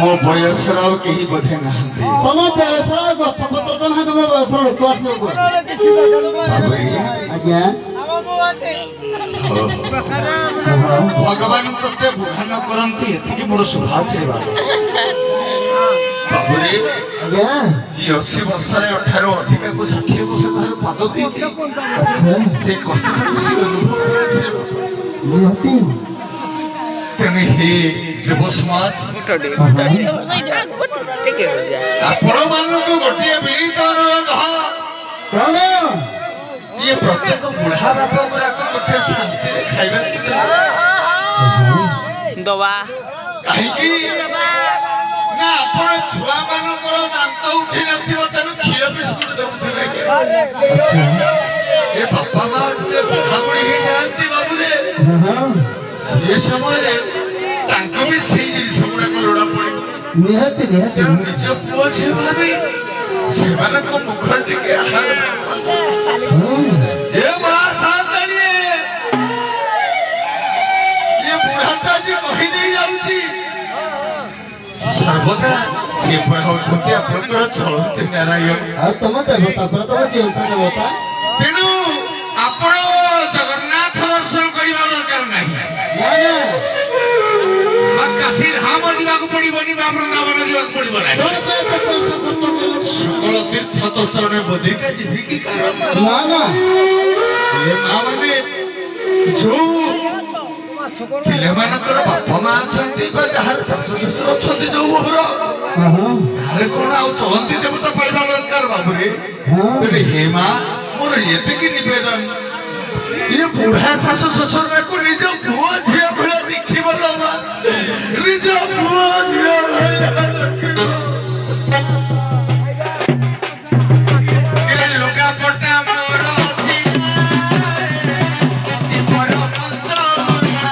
मो बयसर कहीं बोधे ना तुम बयसर गछ पत्र तो ना तुम बयसर लोक आस आज्ञा भगवान तते बुढ़ा न करंती एतिकी मोर शुभाशीर्वाद ବାବୁରେ ଆଜ୍ଞା ଯିଏ 80 ବର୍ଷରେ 18 ଅଧିକା କୁ 60 ବର୍ଷ ଧରି ପାଦ ଦେଇଛି ଆଚ୍ଛା ସେ କଷ୍ଟଟାକୁ ସେ ଅନୁଭବ କରିଥିଲେ ବାପା। ନିହାତି ତେଣୁ ହେ ଯୁବ ସମାଜ ଆପଣ ମାନଙ୍କୁ ଗୋଟିଏ ବିନୀତ ଅନୁରୋଧ କଣ ଇଏ ପ୍ରତ୍ୟେକ ବୁଢା ବାପା ଗୁଡାକ ଗୋଟେ ଶାନ୍ତିରେ ଖାଇବାକୁ ଦବା କାହିଁକି ନା ଆପଣ ଛୁଆ ମାନଙ୍କର ଦାନ୍ତ ଉଠି ନଥିବ ତେଣୁ କ୍ଷୀର ବିସ୍କୁଟ ଦେଉଥିବେ ଆଚ୍ଛା ଏ ବାପା ମା ଯେତେବେଳେ ବୁଢା ବୁଢୀ ହେଇଯାଆନ୍ତି ବାବୁରେ ହଁ ସେ ସମୟରେ ତାଙ୍କୁ ବି ସେଇ ଜିନିଷ ଗୁଡାକ ଲୋଡା ପଡିବ ନିହାତି ନିହାତି ତେଣୁ ନିଜ ପୁଅ ଝିଅ ଭାବି ସେମାନଙ୍କ ମୁଖରେ ଟିକେ ଆହାର ଦେବା ଏ ମା ସାନ୍ତାଣିଏ ये बुढ़ाटा जी कही दे जाउची सर्वदा से पर होउछंती आपनकर चलंती नारायण ଆଉ ତମ ଦେବତା ପରା ତମ ଜିଅନ୍ତା ଦେବତା तेणु आपण जगन्नाथ दर्शन करिबा दरकार नाही ନା ନା काशी धाम जीवाक पड़िबनी बा वृंदावन जीवाक पड़िबो नाही କଣ ପାଇଁ ଏତେ ପଇସା ଖର୍ଚ୍ଚ କରିବାକୁ सकल तीर्थ तो चरण बद्रिका जीवी की कारण ନା ନା ये मां माने जो ପିଲାମାନଙ୍କର ବାପା ମା ଅଛନ୍ତି ବା ଯାହାର ଶାଶୁ ଶ୍ୱଶୁର ଅଛନ୍ତି ଯୋଉ ବୋହୂର ହଁ ତାର କଣ ଆଉ ଚଳନ୍ତି ଦେବତା ପାଇବା ଦରକାର ବାବୁରେ ତେବେ ହେ ମା ମୋର ଏତିକି ନିବେଦନ ଇଏ ବୁଢା ଶାଶୁ ଶ୍ୱଶୁରକୁ ନିଜ ପୁଅ ଝିଅ ଭଳିଆ ଦେଖିବ ଲୋ ମା ନିଜ ପୁଅ ଝିଅ ଭଳିଆ ଦେଖିବ କିରେ ଲୁଗାପଟା ମୋର ଅଛି ମୋର ପଞ୍ଚଗୁଣା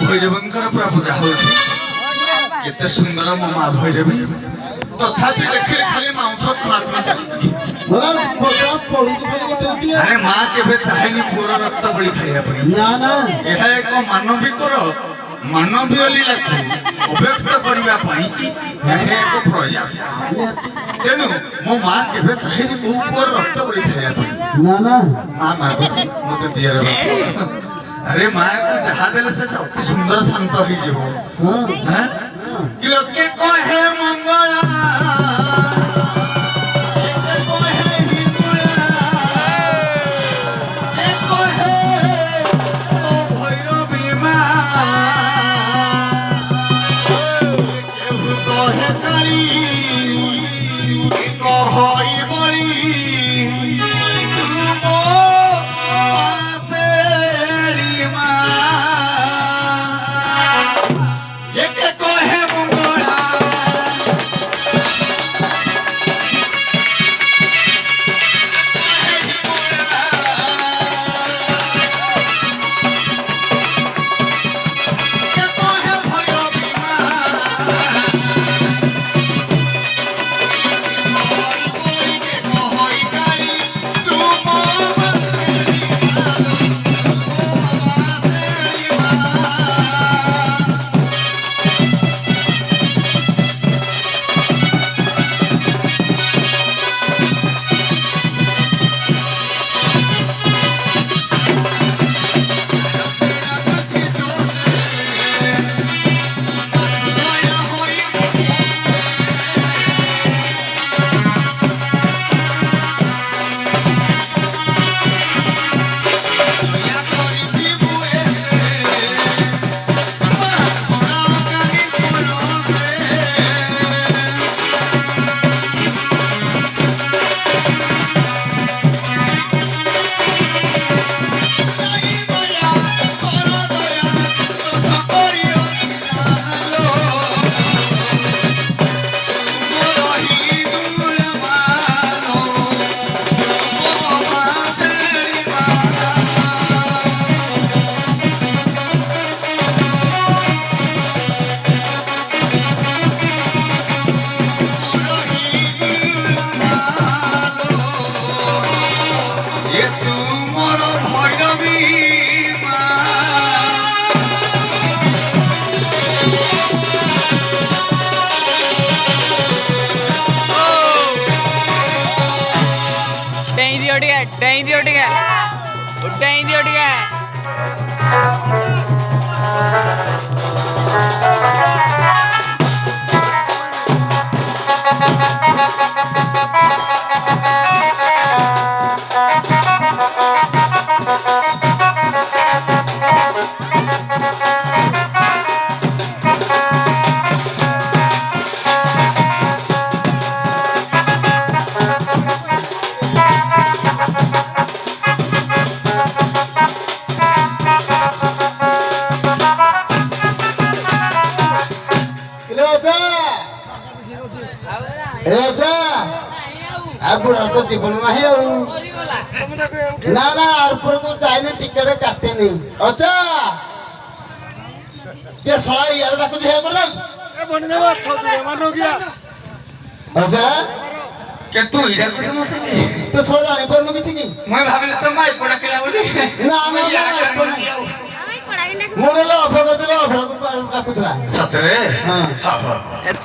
भैरवंकर पूरा पूजा होती केते सुंदर मो मां भैरवी तथापि देखिले खाली मांस खाटना चलती मला ପଇସା ପଡୁଛି ଖାଲି ଗୋଟେ ଗୋଟିଏ अरे मां केबे चाहेनी पुअर रक्त बळी खाइया पई ନା ନା ଏହା ଏକ ମାନବିକର ମାନବୀୟ ଲୀଳାକୁ ଅବ୍ୟକ୍ତ କରିବା ପାଇଁ କି ଏହା ଏକ ପ୍ରୟାସ ତେଣୁ ମୋ ମା କେବେ ଚାହେନି କୋଉ ପୁଅର ରକ୍ତ ବଳି ଖାଇବା ପାଇଁ ନା ନା ମା ମାଗୁଛି ମତେ ଦିଅରେ ବାପ अरे माँ को जहा देले से अति सुंदर शांत हो जीव ହଁ हैं कि लोके कहे मंगला एके कहे हिंगुला ए कहे ओ भैरवी माँ केहू कहे काली के कहई बड़ी तुम ଟିକେ ଡେଇଁ ଦିଅ ଟିକେ ଡେଇଁ ଦିଅ ଟିକେ बुढ़ा तो जीवन नहीं ना ना चाहिए टिकेट काटे नहीं अच्छा ये सड़ा यार ताको जे पड़ अच्छा के तू इरा को समझते तो सड़ा जाने पर नु किछि की मैं भाबिले तो माई पड़ा केला बोली ना ना मोडल ऑफर कर दिला ऑफर को राखुतला सतरे हां ଏ